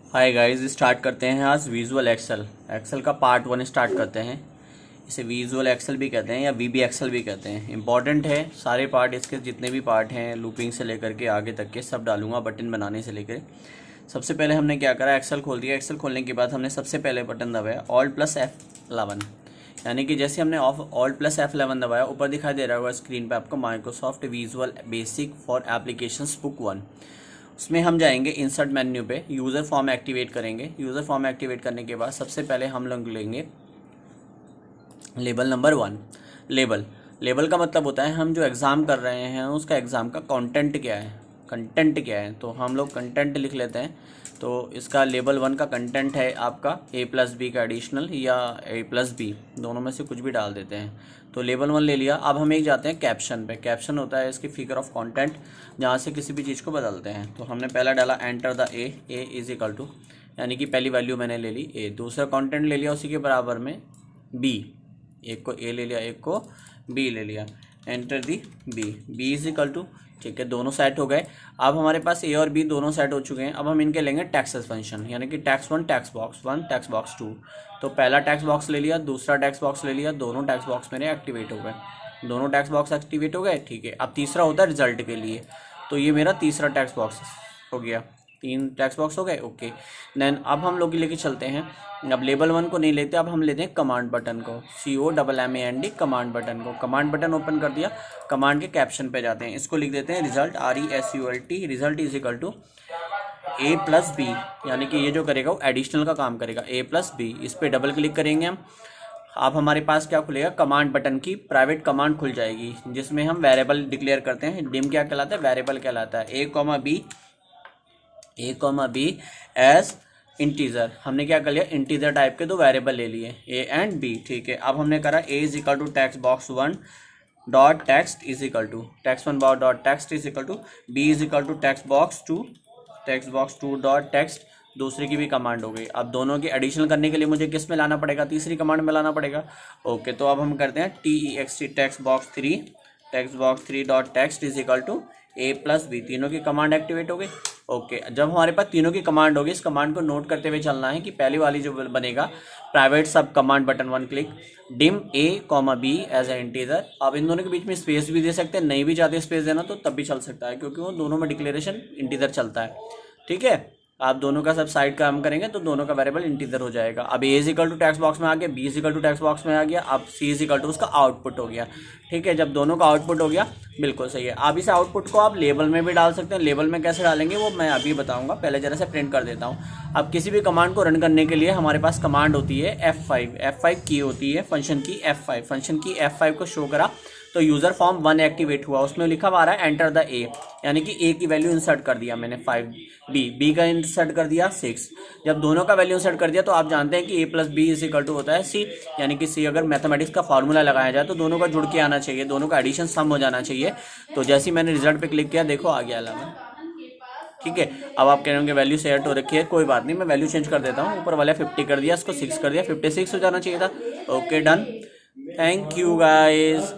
Hi guys, start करते हैं आज विजुअल एक्सेल का पार्ट 1 स्टार्ट करते हैं। इसे विजुअल एक्सेल भी कहते हैं या वीबी एक्सेल भी कहते हैं। इंपॉर्टेंट है, सारे पार्ट इसके जितने भी पार्ट हैं लूपिंग से लेकर के आगे तक के सब डालूंगा, बटन बनाने से लेकर। सबसे पहले हमने क्या करा, एक्सेल खोल दिया। एक्सेल खोलने के बाद हमने सबसे पहले बटन दबाया Alt+F11, यानी कि जैसे हमने Alt+F11 दबाया, ऊपर दिखाई दे रहा होगा स्क्रीन पे आपको Microsoft visual basic for applications book 1। उसमें हम जाएंगे इंसर्ट मेन्यू पे, यूज़र फॉर्म एक्टिवेट करेंगे। यूज़र फॉर्म एक्टिवेट करने के बाद सबसे पहले हम लोग लेंगे लेबल नंबर 1। लेबल का मतलब होता है हम जो एग्ज़ाम कर रहे हैं उसका एग्ज़ाम का कंटेंट क्या है, कंटेंट क्या है। तो हम लोग कंटेंट लिख लेते हैं। तो इसका लेबल 1 का कंटेंट है आपका A+B का एडिशनल या A+B, दोनों में से कुछ भी डाल देते हैं। तो लेबल 1 ले लिया। अब हम एक जाते हैं कैप्शन पे। कैप्शन होता है इसकी फिगर ऑफ कंटेंट, जहाँ से किसी भी चीज़ को बदलते हैं। तो हमने पहला डाला enter the A is equal to, यानी कि पहली वैल्यू मैंने ले ली ए। दूसरा कंटेंट ले लिया उसी के बराबर में बी, एक को ए ले लिया, एक को बी ले लिया। Enter the B is equal to, ठीक है, दोनों सेट हो गए। अब हमारे पास ए और बी दोनों सेट हो चुके हैं। अब हम इनके लेंगे टैक्सेस फंक्शन, यानी कि tax 1 tax box 1 tax box 2। तो पहला टैक्स बॉक्स ले लिया, दूसरा टैक्स बॉक्स ले लिया, दोनों टैक्स बॉक्स मेरे एक्टिवेट हो गए। दोनों टैक्स बॉक्स एक्टिवेट हो गए, ठीक है। अब तीसरा होता है रिजल्ट के लिए, तो ये मेरा तीसरा टैक्स बॉक्स हो गया। 3 टैक्स बॉक्स हो गए, ओके। देन अब हम लोग लेके चलते हैं, अब लेबल 1 को नहीं लेते, अब हम लेते हैं कमांड बटन को, COMMAND कमांड बटन को। कमांड बटन ओपन कर दिया, कमांड के कैप्शन पे जाते हैं, इसको लिख देते हैं result, RESULT, result is equal to A+B, यानी कि ये जो करेगा वो एडिशनल का काम करेगा, A+B। इस पर डबल क्लिक करेंगे हम। अब हमारे पास क्या खुलेगा, कमांड बटन की प्राइवेट कमांड खुल जाएगी, जिसमें हम वेरिएबल डिक्लेयर करते हैं। डिम क्या कहलाता है, वेरिएबल कहलाता है। A, B एज इंटीजर, हमने क्या कर लिया, इंटीजर टाइप के दो वेरिएबल ले लिए, A एंड B, ठीक है। अब हमने करा A is equal to text box 1 dot text is equal to text 1 dot text is equal to B is equal to text box 2 dot text, दूसरी की भी कमांड हो गई। अब दोनों की एडिशन करने के लिए मुझे किस में लाना पड़ेगा, तीसरी कमांड में लाना पड़ेगा, ओके। तो अब हम करते हैं TEXT text box 3 dot text is equal to A+B, तीनों की कमांड एक्टिवेट हो गई, ओके। जब हमारे पास तीनों की कमांड होगी, इस कमांड को नोट करते हुए चलना है कि पहली वाली जो बनेगा private sub command button 1 click dim A, B as a integer. अब इन दोनों के बीच में स्पेस भी दे सकते हैं, नहीं भी चाहते स्पेस देना तो तब भी चल सकता है, क्योंकि वो दोनों में डिक्लेरेशन इंटीजर चलता है, ठीक है। आप दोनों का सब साइड काम करेंगे तो दोनों का वेरिएबल इंटीजर हो जाएगा। अब A is equal to text box में आ गया, B is equal to text box में आ गया, अब C इज इक्वल टू उसका आउटपुट हो गया, ठीक है। जब दोनों का आउटपुट हो गया, बिल्कुल सही है। अब इस आउटपुट को आप लेबल में भी डाल सकते हैं। लेबल में कैसे डालेंगे वो मैं अभी बताऊंगा, पहले जरा से प्रिंट कर देता हूँ। अब किसी भी कमांड को रन करने के लिए हमारे पास कमांड होती है F5 की होती है, फंक्शन की F5 को शो करा तो यूज़र फॉर्म 1 एक्टिवेट हुआ, उसमें लिखा हुआ आ रहा है एंटर द ए, यानी कि ए की वैल्यू इंसर्ट कर दिया मैंने 5, बी का इंसर्ट कर दिया 6। जब दोनों का वैल्यू इंसर्ट कर दिया तो आप जानते हैं कि A+B इज इक्वल टू होता है C, यानी कि C अगर मैथमेटिक्स का फॉर्मूला लगाया जाए तो दोनों का जुड़ के आना चाहिए, दोनों का एडिशन सम हो जाना चाहिए। तो जैसे ही मैंने रिजल्ट पे क्लिक किया, देखो आ गया 11, ठीक है। अब आप कह रहे होंगे वैल्यू सेट हो रखी है, कोई बात नहीं, मैं वैल्यू चेंज कर देता हूँ। ऊपर वाला 50 कर दिया, इसको 6 कर दिया, 56 हो जाना चाहिए था, okay done. Thank you guys.